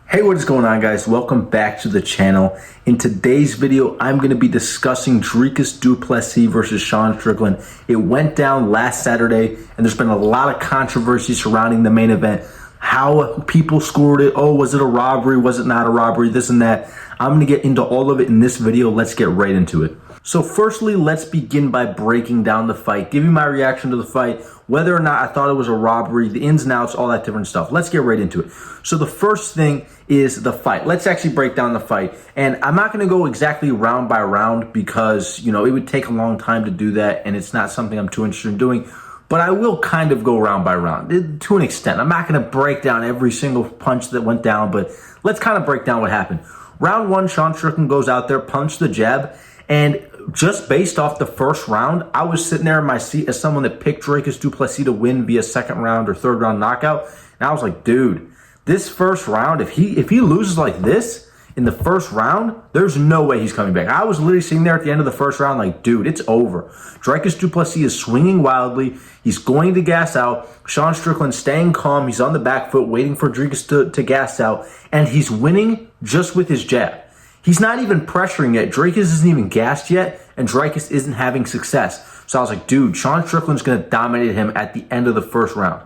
Hey, what is going on, guys? Welcome back to the channel. In today's video, I'm going to be discussing Dricus du Plessis versus Sean Strickland. It went down last Saturday, and there's been a lot of controversy surrounding the main event. How people scored it. Oh, was it a robbery? Was it not a robbery? This and that. I'm going to get into all of it in this video. Let's get right into it. So firstly, let's begin by breaking down the fight, giving my reaction to the fight, whether or not I thought it was a robbery, the ins and outs, all that different stuff. Let's get right into it. So the first thing is the fight. Let's actually break down the fight. And I'm not going to go exactly round by round because, it would take a long time to do that, and it's not something I'm too interested in doing. But I will kind of go round by round to an extent. I'm not going to break down every single punch that went down, but let's kind of break down what happened. Round one, Sean Strickland goes out there, punched the jab, and just based off the first round, I was sitting there in my seat as someone that picked Dricus du Plessis to win via second round or third round knockout. And I was like, dude, this first round, if he loses like this in the first round, there's no way he's coming back. I was literally sitting there at the end of the first round like, dude, it's over. Dricus du Plessis is swinging wildly. He's going to gas out. Sean Strickland staying calm. He's on the back foot waiting for Dricus to gas out. And he's winning just with his jab. He's not even pressuring yet. Dricus isn't even gassed yet, and Dricus isn't having success. So I was like, dude, Sean Strickland's going to dominate him at the end of the first round.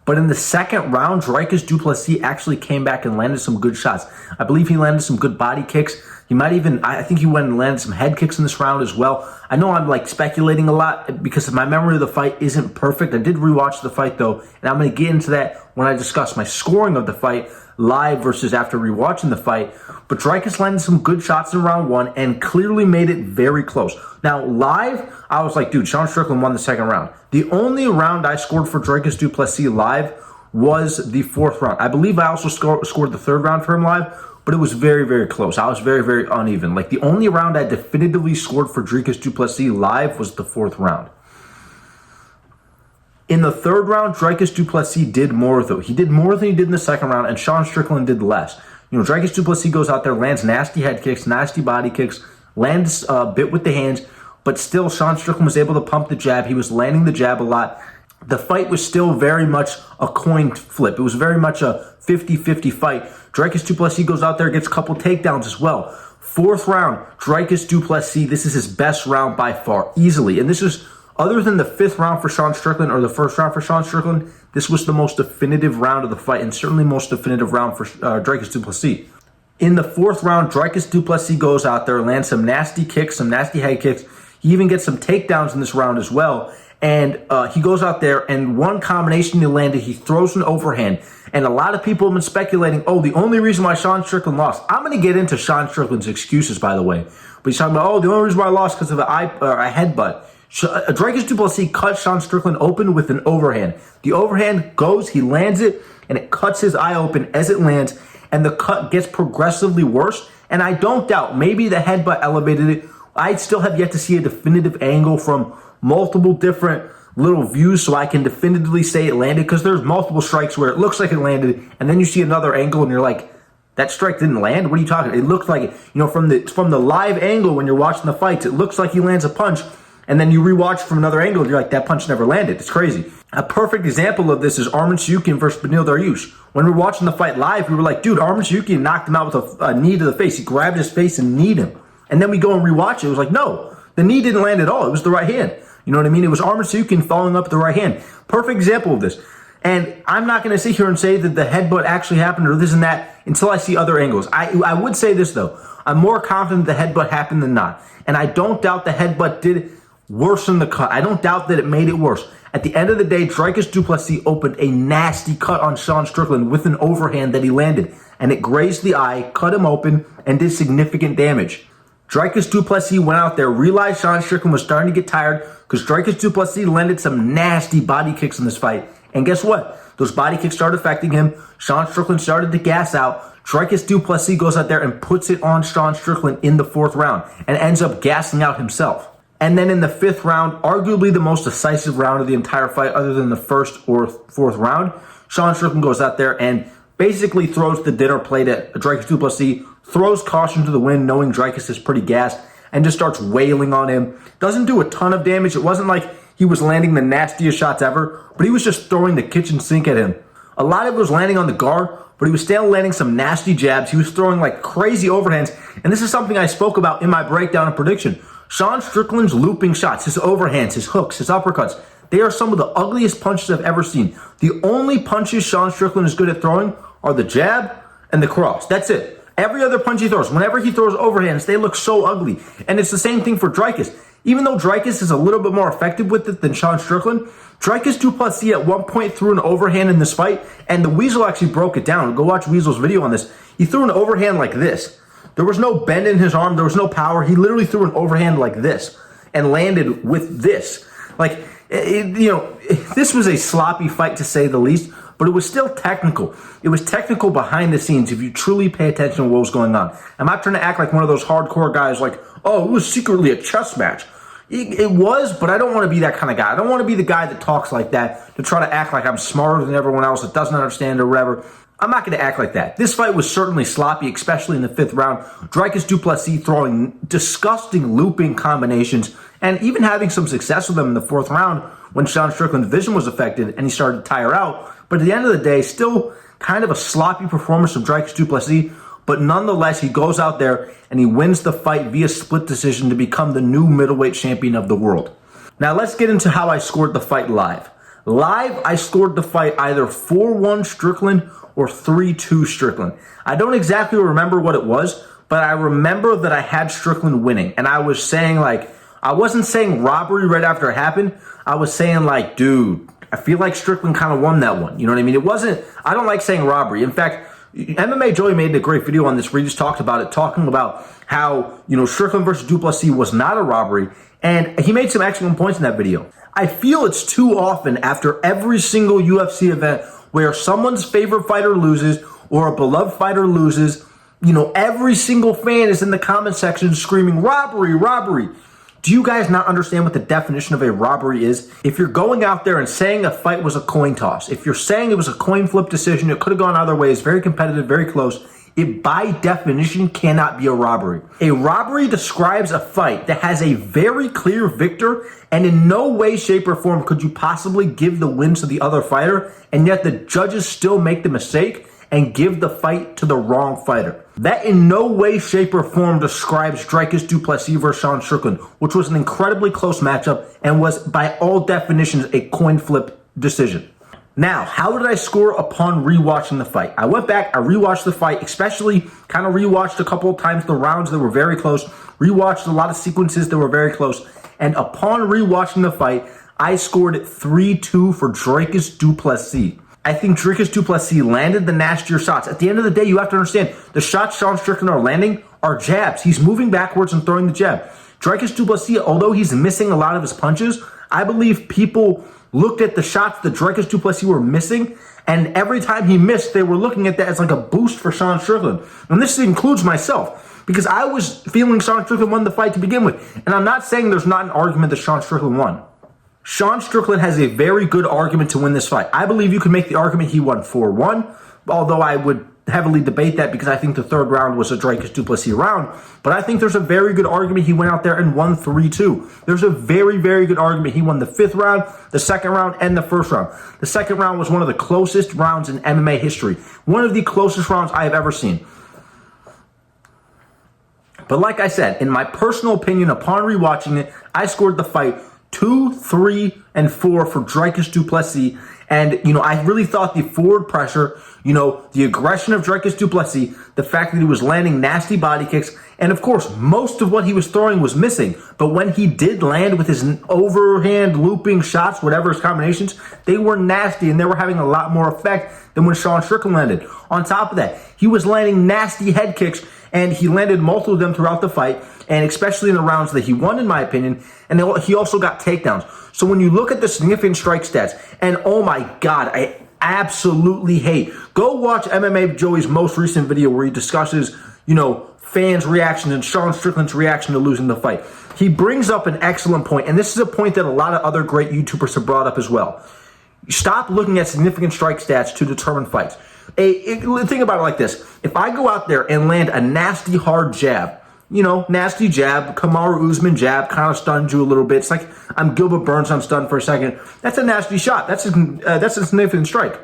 But in the second round, Dricus du Plessis actually came back and landed some good shots. I believe he landed some good body kicks. He might even, I think he went and landed some head kicks in this round as well. I know I'm like speculating a lot because my memory of the fight isn't perfect. I did rewatch the fight though, and I'm going to get into that when I discuss my scoring of the fight live versus after rewatching the fight. But Dricus landed some good shots in round one and clearly made it very close. Now, live, I was like, dude, Sean Strickland won the second round. The only round I scored for Dricus du Plessis live was the fourth round. I believe I also scored the third round for him live, but it was very, very close. I was very, very uneven. Like, the only round I definitively scored for Dricus du Plessis live was the fourth round. In the third round, Dricus du Plessis did more, though. He did more than he did in the second round, and Sean Strickland did less. Dricus du Plessis goes out there, lands nasty head kicks, nasty body kicks, lands a bit with the hands, but still Sean Strickland was able to pump the jab. He was landing the jab a lot. The fight was still very much a coin flip. It was very much a 50-50 fight. Dricus du Plessis goes out there, gets a couple takedowns as well. Fourth round, Dricus du Plessis, this is his best round by far, easily. And this is, other than the fifth round for Sean Strickland or the first round for Sean Strickland, this was the most definitive round of the fight and certainly most definitive round for Dricus du Plessis. In the fourth round, Dricus du Plessis goes out there, lands some nasty kicks, some nasty head kicks. He even gets some takedowns in this round as well. And he goes out there, and one combination he landed, he throws an overhand. And a lot of people have been speculating, oh, the only reason why Sean Strickland lost. I'm going to get into Sean Strickland's excuses, by the way. But he's talking about, oh, the only reason why I lost because of a headbutt. Dricus du Plessis cut Sean Strickland open with an overhand. The overhand goes, he lands it, and it cuts his eye open as it lands, and the cut gets progressively worse. And I don't doubt, maybe the headbutt elevated it. I still have yet to see a definitive angle from multiple different little views so I can definitively say it landed, because there's multiple strikes where it looks like it landed, and then you see another angle, and you're like, that strike didn't land? What are you talking about? It looked like, from the live angle when you're watching the fights, it looks like he lands a punch, and then you rewatch from another angle, and you're like, that punch never landed. It's crazy. A perfect example of this is Arman Tsarukyan versus Beneil Dariush. When we were watching the fight live, we were like, dude, Arman Tsarukyan knocked him out with a knee to the face. He grabbed his face and kneed him. And then we go and rewatch it. It was like, no, the knee didn't land at all. It was the right hand. You know what I mean? It was Arman Tsarukyan following up the right hand. Perfect example of this. And I'm not going to sit here and say that the headbutt actually happened or this and that until I see other angles. I would say this, though. I'm more confident the headbutt happened than not. And I don't doubt the headbutt did worsen the cut. I don't doubt that it made it worse. At the end of the day, Dricus du Plessis opened a nasty cut on Sean Strickland with an overhand that he landed. And it grazed the eye, cut him open, and did significant damage. Dricus du Plessis went out there, realized Sean Strickland was starting to get tired because Dricus du Plessis landed some nasty body kicks in this fight. And guess what? Those body kicks started affecting him. Sean Strickland started to gas out. Dricus du Plessis goes out there and puts it on Sean Strickland in the fourth round and ends up gassing out himself. And then in the fifth round, arguably the most decisive round of the entire fight other than the first or fourth round, Sean Strickland goes out there and basically throws the dinner plate at Dricus du Plessis, throws caution to the wind knowing Dricus is pretty gassed, and just starts wailing on him. Doesn't do a ton of damage. It wasn't like he was landing the nastiest shots ever, but he was just throwing the kitchen sink at him. A lot of it was landing on the guard, but he was still landing some nasty jabs. He was throwing like crazy overhands, and this is something I spoke about in my breakdown and prediction. Sean Strickland's looping shots, his overhands, his hooks, his uppercuts, they are some of the ugliest punches I've ever seen. The only punches Sean Strickland is good at throwing are the jab and the cross. That's it. Every other punch he throws, whenever he throws overhands, they look so ugly. And it's the same thing for Dricus. Even though Dricus is a little bit more effective with it than Sean Strickland, Dricus du Plessis at one point threw an overhand in this fight, and the Weasel actually broke it down. Go watch Weasel's video on this. He threw an overhand like this. There was no bend in his arm. There was no power. He literally threw an overhand like this and landed with this. Like, this was a sloppy fight to say the least, but it was still technical. It was technical behind the scenes if you truly pay attention to what was going on. I'm not trying to act like one of those hardcore guys like, oh, it was secretly a chess match. It was, but I don't want to be that kind of guy. I don't want to be the guy that talks like that to try to act like I'm smarter than everyone else that doesn't understand or whatever. I'm not going to act like that. This fight was certainly sloppy, especially in the 5th round. Dricus du Plessis throwing disgusting looping combinations and even having some success with them in the 4th round when Sean Strickland's vision was affected and he started to tire out. But at the end of the day, still kind of a sloppy performance from Dricus du Plessis. But nonetheless, he goes out there and he wins the fight via split decision to become the new middleweight champion of the world. Now let's get into how I scored the fight live. Live, I scored the fight either 4-1 Strickland or 3-2 Strickland. I don't exactly remember what it was, but I remember that I had Strickland winning. And I was saying I wasn't saying robbery right after it happened. I was saying dude, I feel like Strickland kind of won that one. You know what I mean? I don't like saying robbery. In fact, MMA Joey made a great video on this where he just talked about it, talking about how, Strickland versus du Plessis was not a robbery. And he made some excellent points in that video. I feel it's too often after every single UFC event where someone's favorite fighter loses or a beloved fighter loses, every single fan is in the comment section screaming, robbery, robbery. Do you guys not understand what the definition of a robbery is? If you're going out there and saying a fight was a coin toss, if you're saying it was a coin flip decision, it could have gone either way, it's very competitive, very close, it by definition cannot be a robbery. A robbery describes a fight that has a very clear victor, and in no way, shape, or form could you possibly give the win to the other fighter, and yet the judges still make the mistake and give the fight to the wrong fighter. That in no way, shape, or form describes Dricus du Plessis versus Sean Strickland, which was an incredibly close matchup and was by all definitions a coin flip decision. Now, how did I score upon rewatching the fight? I went back, I rewatched the fight, especially kind of rewatched a couple of times the rounds that were very close, rewatched a lot of sequences that were very close, and upon rewatching the fight, I scored it 3-2 for Dricus du Plessis. I think Dricus du Plessis landed the nastier shots. At the end of the day, you have to understand, the shots Sean Strickland are landing are jabs. He's moving backwards and throwing the jab. Dricus du Plessis, although he's missing a lot of his punches, I believe people looked at the shots that Dricus du Plessis were missing, and every time he missed, they were looking at that as like a boost for Sean Strickland. And this includes myself, because I was feeling Sean Strickland won the fight to begin with. And I'm not saying there's not an argument that Sean Strickland won. Sean Strickland has a very good argument to win this fight. I believe you can make the argument he won 4-1, although I would heavily debate that because I think the 3rd round was a Dricus du Plessis round. But I think there's a very good argument he went out there and won 3-2. There's a very, very good argument he won the 5th round, the 2nd round, and the 1st round. The 2nd round was one of the closest rounds in MMA history. One of the closest rounds I have ever seen. But like I said, in my personal opinion, upon rewatching it, I scored the fight 2, 3, and 4 for Dricus du Plessis. And, I really thought the forward pressure, the aggression of Dricus du Plessis, the fact that he was landing nasty body kicks, and of course, most of what he was throwing was missing. But when he did land with his overhand looping shots, whatever his combinations, they were nasty and they were having a lot more effect than when Sean Strickland landed. On top of that, he was landing nasty head kicks, and he landed multiple of them throughout the fight, and especially in the rounds that he won, in my opinion, and he also got takedowns. So when you look at the significant strike stats, and oh my God, I absolutely hate. Go watch MMA Joey's most recent video where he discusses, fans' reactions and Sean Strickland's reaction to losing the fight. He brings up an excellent point, and this is a point that a lot of other great YouTubers have brought up as well. Stop looking at significant strike stats to determine fights. Think about it like this. If I go out there and land a nasty hard jab, nasty jab, Kamaru Usman jab, kind of stuns you a little bit. It's like I'm Gilbert Burns, I'm stunned for a second. That's a nasty shot. That's a significant strike.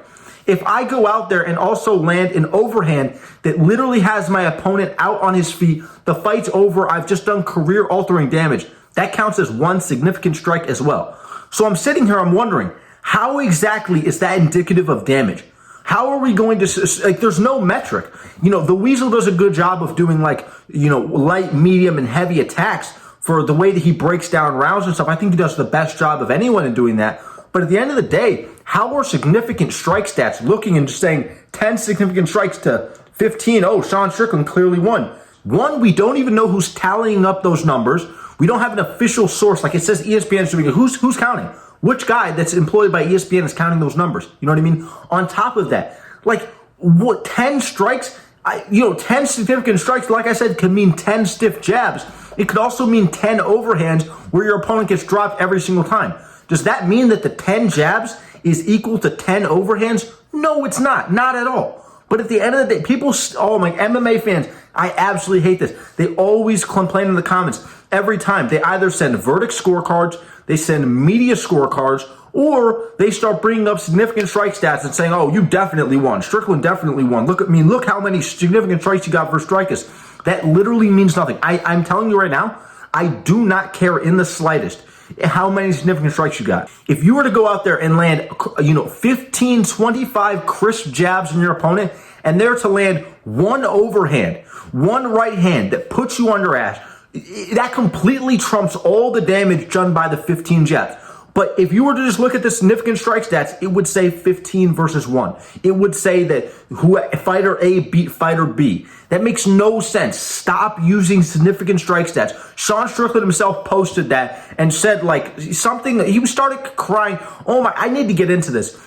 If I go out there and also land an overhand that literally has my opponent out on his feet, the fight's over, I've just done career-altering damage. That counts as one significant strike as well. So I'm sitting here, I'm wondering, how exactly is that indicative of damage? How are we going to, like, there's no metric. The Weasel does a good job of doing, light, medium, and heavy attacks for the way that he breaks down rounds and stuff. I think he does the best job of anyone in doing that. But at the end of the day, how are significant strike stats looking and just saying 10 significant strikes to 15? Oh, Sean Strickland clearly won. One, we don't even know who's tallying up those numbers. We don't have an official source. Like it says ESPN is doing it. Who's counting? Which guy that's employed by ESPN is counting those numbers? You know what I mean? On top of that, 10 strikes, 10 significant strikes, like I said, could mean 10 stiff jabs. It could also mean 10 overhands where your opponent gets dropped every single time. Does that mean that the 10 jabs is equal to 10 overhands? No, it's not. Not at all. But at the end of the day, people, my MMA fans, I absolutely hate this. They always complain in the comments every time. They either send verdict scorecards, they send media scorecards, or they start bringing up significant strike stats and saying, oh, you definitely won. Strickland definitely won. Look how many significant strikes you got for Dricus. That literally means nothing. I'm telling you right now, I do not care in the slightest how many significant strikes you got. If you were to go out there and land, 15, 25 crisp jabs on your opponent, and they're to land one overhand, one right hand that puts you under ash, that completely trumps all the damage done by the 15 jabs. But if you were to just look at the significant strike stats, it would say 15 versus 1. It would say that fighter A beat fighter B. That makes no sense. Stop using significant strike stats. Sean Strickland himself posted that and said something. He started crying. Oh my, I need to get into this.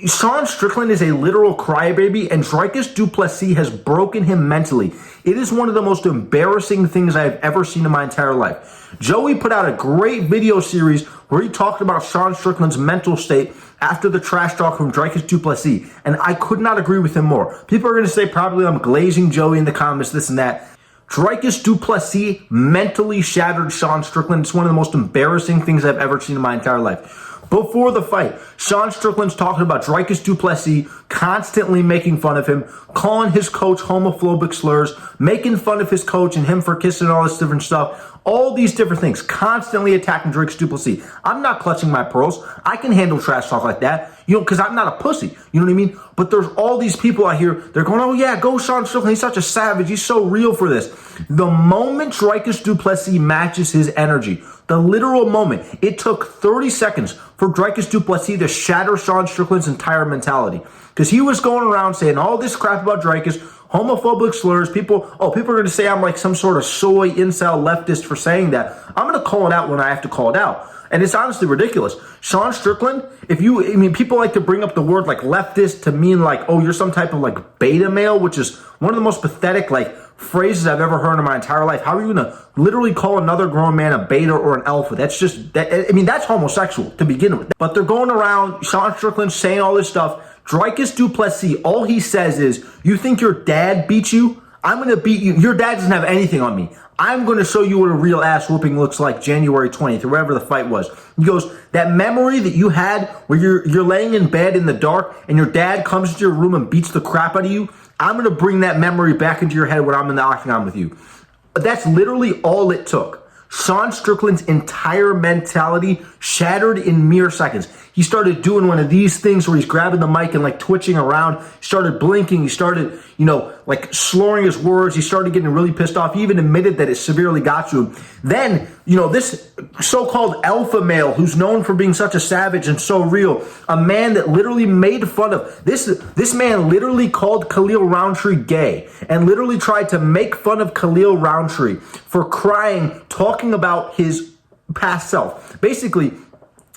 Sean Strickland is a literal crybaby, and Dricus du Plessis has broken him mentally. It is one of the most embarrassing things I've ever seen in my entire life. Joey put out a great video series where he talked about Sean Strickland's mental state after the trash talk from Dricus du Plessis, and I could not agree with him more. People are going to say probably I'm glazing Joey in the comments, this and that. Dricus du Plessis mentally shattered Sean Strickland. It's one of the most embarrassing things I've ever seen in my entire life. Before the fight, Sean Strickland's talking about Dricus du Plessis constantly making fun of him, calling his coach homophobic slurs, making fun of his coach and him for kissing and all this different stuff. All these different things, constantly attacking Dricus du Plessis. I'm not clutching my pearls. I can handle trash talk like that, because I'm not a pussy. You know what I mean? But there's all these people out here, they're going, oh yeah, go Sean Strickland. He's such a savage. He's so real for this. The moment Dricus du Plessis matches his energy, the literal moment, it took 30 seconds for Dricus du Plessis to shatter Sean Strickland's entire mentality. Because he was going around saying all this crap about Dricus, homophobic slurs. People are going to say I'm like some sort of soy incel leftist for saying that. I'm going to call it out when I have to call it out. And it's honestly ridiculous. Sean Strickland, people like to bring up the word leftist to mean oh, you're some type of beta male, which is one of the most pathetic phrases I've ever heard in my entire life. How are you going to literally call another grown man a beta or an alpha? That's just, that's homosexual to begin with. But they're going around, Sean Strickland saying all this stuff. Dricus du Plessis, all he says is, you think your dad beat you? I'm going to beat you. Your dad doesn't have anything on me. I'm going to show you what a real ass whooping looks like January 20th or whatever the fight was. He goes, that memory that you had where you're laying in bed in the dark and your dad comes into your room and beats the crap out of you, I'm going to bring that memory back into your head when I'm in the octagon with you. But that's literally all it took. Sean Strickland's entire mentality shattered in mere seconds. He started doing one of these things where he's grabbing the mic and twitching around. He started blinking. He started, slurring his words. He started getting really pissed off. He even admitted that it severely got to him. Then, this so-called alpha male who's known for being such a savage and so real, a man that literally made fun of, this man literally called Khalil Roundtree gay and literally tried to make fun of Khalil Roundtree for crying, talking about his past self. Basically,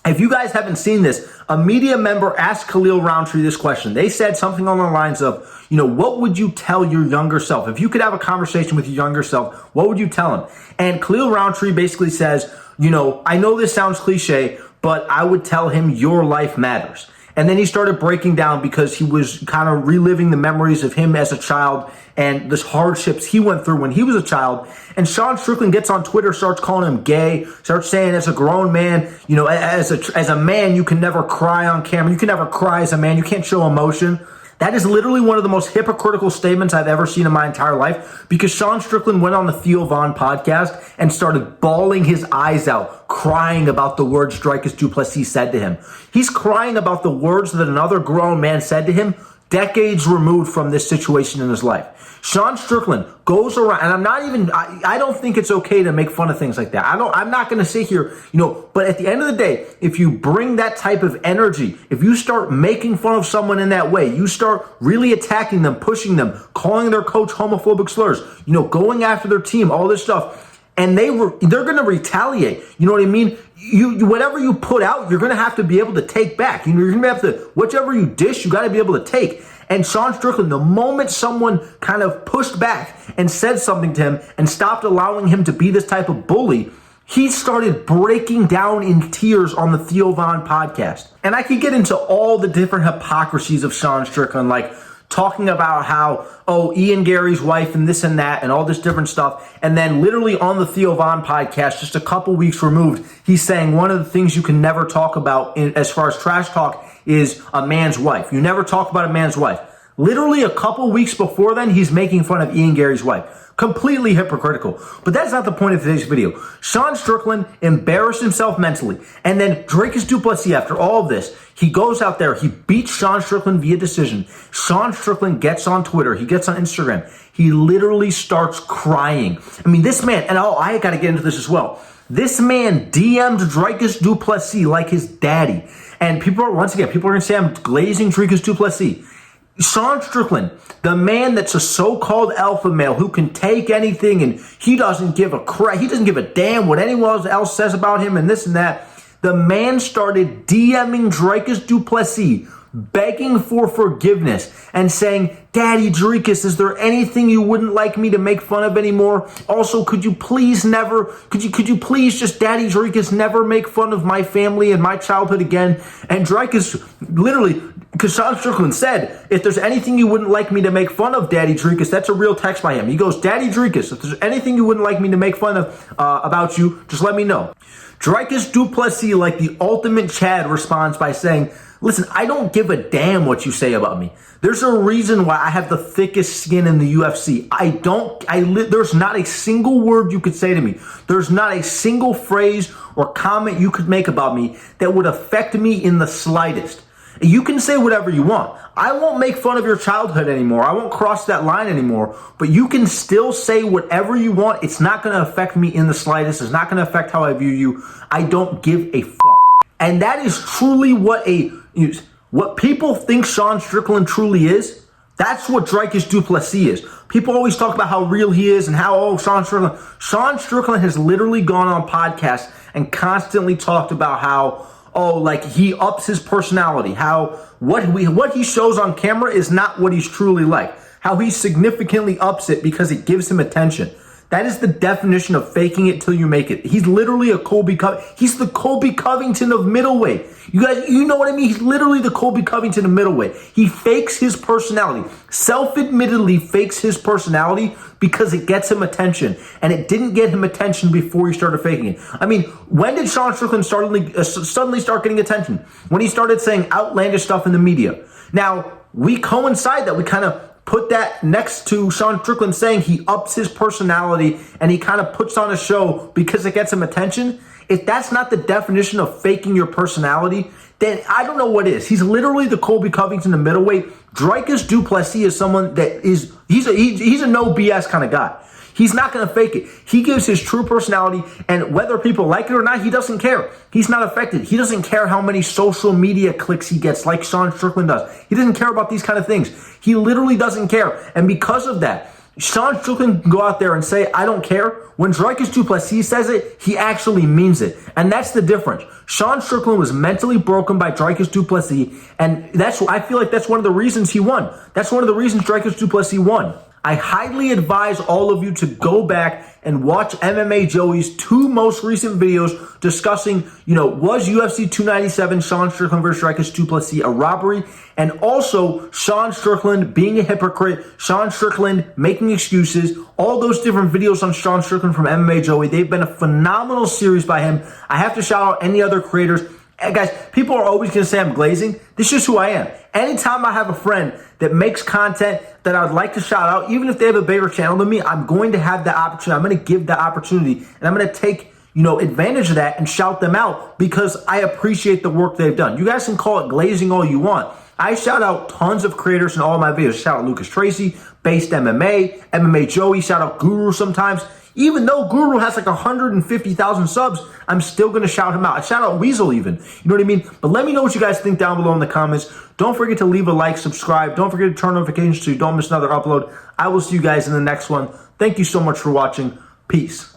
if you guys haven't seen this, a media member asked Khalil Roundtree this question. They said something on the lines of, what would you tell your younger self? If you could have a conversation with your younger self, what would you tell him? And Khalil Roundtree basically says, I know this sounds cliche, but I would tell him your life matters. And then he started breaking down because he was kind of reliving the memories of him as a child and the hardships he went through when he was a child. And Sean Strickland gets on Twitter, starts calling him gay, starts saying as a grown man, you know, as a man, you can never cry on camera. You can never cry as a man. You can't show emotion. That is literally one of the most hypocritical statements I've ever seen in my entire life, because Sean Strickland went on the Theo Von podcast and started bawling his eyes out, crying about the words Dricus du Plessis said to him. He's crying about the words that another grown man said to him decades removed from this situation in his life. Sean Strickland goes around, and I don't think it's okay to make fun of things like that. I'm not going to sit here, you know, but at the end of the day, if you bring that type of energy, if you start making fun of someone in that way, you start really attacking them, pushing them, calling their coach homophobic slurs, you know, going after their team, all this stuff, and they're going to retaliate. You know what I mean? You whatever you put out, you're going to have to be able to take back. You know, you're going to have to, whichever you dish, you got to be able to take. And Sean Strickland, the moment someone kind of pushed back and said something to him and stopped allowing him to be this type of bully, he started breaking down in tears on the Theo Von podcast. And I could get into all the different hypocrisies of Sean Strickland, like talking about how, Ian Gary's wife and this and that and all this different stuff. And then literally on the Theo Von podcast, just a couple weeks removed, he's saying one of the things you can never talk about as far as trash talk is a man's wife. You never talk about a man's wife. Literally a couple weeks before then, he's making fun of Ian Gary's wife. Completely hypocritical. But that's not the point of today's video. Sean Strickland embarrassed himself mentally. And then Dricus du Plessis, after all of this, he goes out there, he beats Sean Strickland via decision. Sean Strickland gets on Twitter, he gets on Instagram. He literally starts crying. I mean, this man, and I got to get into this as well. This man DM'd Dricus du Plessis like his daddy. And people are going to say I'm glazing Dricus du Plessis. Sean Strickland, the man that's a so-called alpha male who can take anything and he doesn't give a crap, he doesn't give a damn what anyone else says about him and this and that. The man started DMing Dricus du Plessis, begging for forgiveness and saying, Daddy Dricus, is there anything you wouldn't like me to make fun of anymore? Also, could you please just, Daddy Dricus, never make fun of my family and my childhood again? And Dricus literally, because Sean Strickland said, if there's anything you wouldn't like me to make fun of, Daddy Dricus, that's a real text by him. He goes, Daddy Dricus, if there's anything you wouldn't like me to make fun of about you, just let me know. Dricus du Plessis, like the ultimate Chad, responds by saying, listen, I don't give a damn what you say about me. There's a reason why I have the thickest skin in the UFC. There's not a single word you could say to me. There's not a single phrase or comment you could make about me that would affect me in the slightest. You can say whatever you want. I won't make fun of your childhood anymore. I won't cross that line anymore. But you can still say whatever you want. It's not going to affect me in the slightest. It's not going to affect how I view you. I don't give a fuck. And that is truly what people think Sean Strickland truly is. That's what Dricus du Plessis is. People always talk about how real he is and how, Sean Strickland has literally gone on podcasts and constantly talked about how, he ups his personality, how what he shows on camera is not what he's truly like, how he significantly ups it because it gives him attention. That is the definition of faking it till you make it. He's literally he's the Colby Covington of middleweight. You guys, you know what I mean? He's literally the Colby Covington of middleweight. He fakes his personality, self-admittedly fakes his personality because it gets him attention. And it didn't get him attention before he started faking it. I mean, when did Sean Strickland suddenly start getting attention? When he started saying outlandish stuff in the media. Now, we coincide that. We kind of put that next to Sean Strickland saying he ups his personality and he kind of puts on a show because it gets him attention. If that's not the definition of faking your personality, then I don't know what is. He's literally the Colby Covington of middleweight. Dricus du Plessis is someone that he's a no BS kind of guy. He's not going to fake it. He gives his true personality, and whether people like it or not, he doesn't care. He's not affected. He doesn't care how many social media clicks he gets like Sean Strickland does. He doesn't care about these kind of things. He literally doesn't care. And because of that, Sean Strickland can go out there and say, I don't care. When Dricus du Plessis says it, he actually means it. And that's the difference. Sean Strickland was mentally broken by Dricus du Plessis, and I feel like that's one of the reasons he won. That's one of the reasons Dricus du Plessis won. I highly advise all of you to go back and watch MMA Joey's 2 most recent videos discussing, was UFC 297 Sean Strickland versus Dricus du Plessis a robbery? And also Sean Strickland being a hypocrite, Sean Strickland making excuses, all those different videos on Sean Strickland from MMA Joey. They've been a phenomenal series by him. I have to shout out any other creators. And guys, people are always going to say I'm glazing. This is just who I am. Anytime I have a friend that makes content that I would like to shout out, even if they have a bigger channel than me, I'm going to have the opportunity. I'm going to give the opportunity, and I'm going to take advantage of that and shout them out because I appreciate the work they've done. You guys can call it glazing all you want. I shout out tons of creators in all my videos. Shout out Lucas Tracy, Based MMA, MMA Joey, shout out Guru sometimes. Even though Guru has like 150,000 subs, I'm still going to shout him out. I shout out Weasel even. You know what I mean? But let me know what you guys think down below in the comments. Don't forget to leave a like, subscribe. Don't forget to turn notifications so you don't miss another upload. I will see you guys in the next one. Thank you so much for watching. Peace.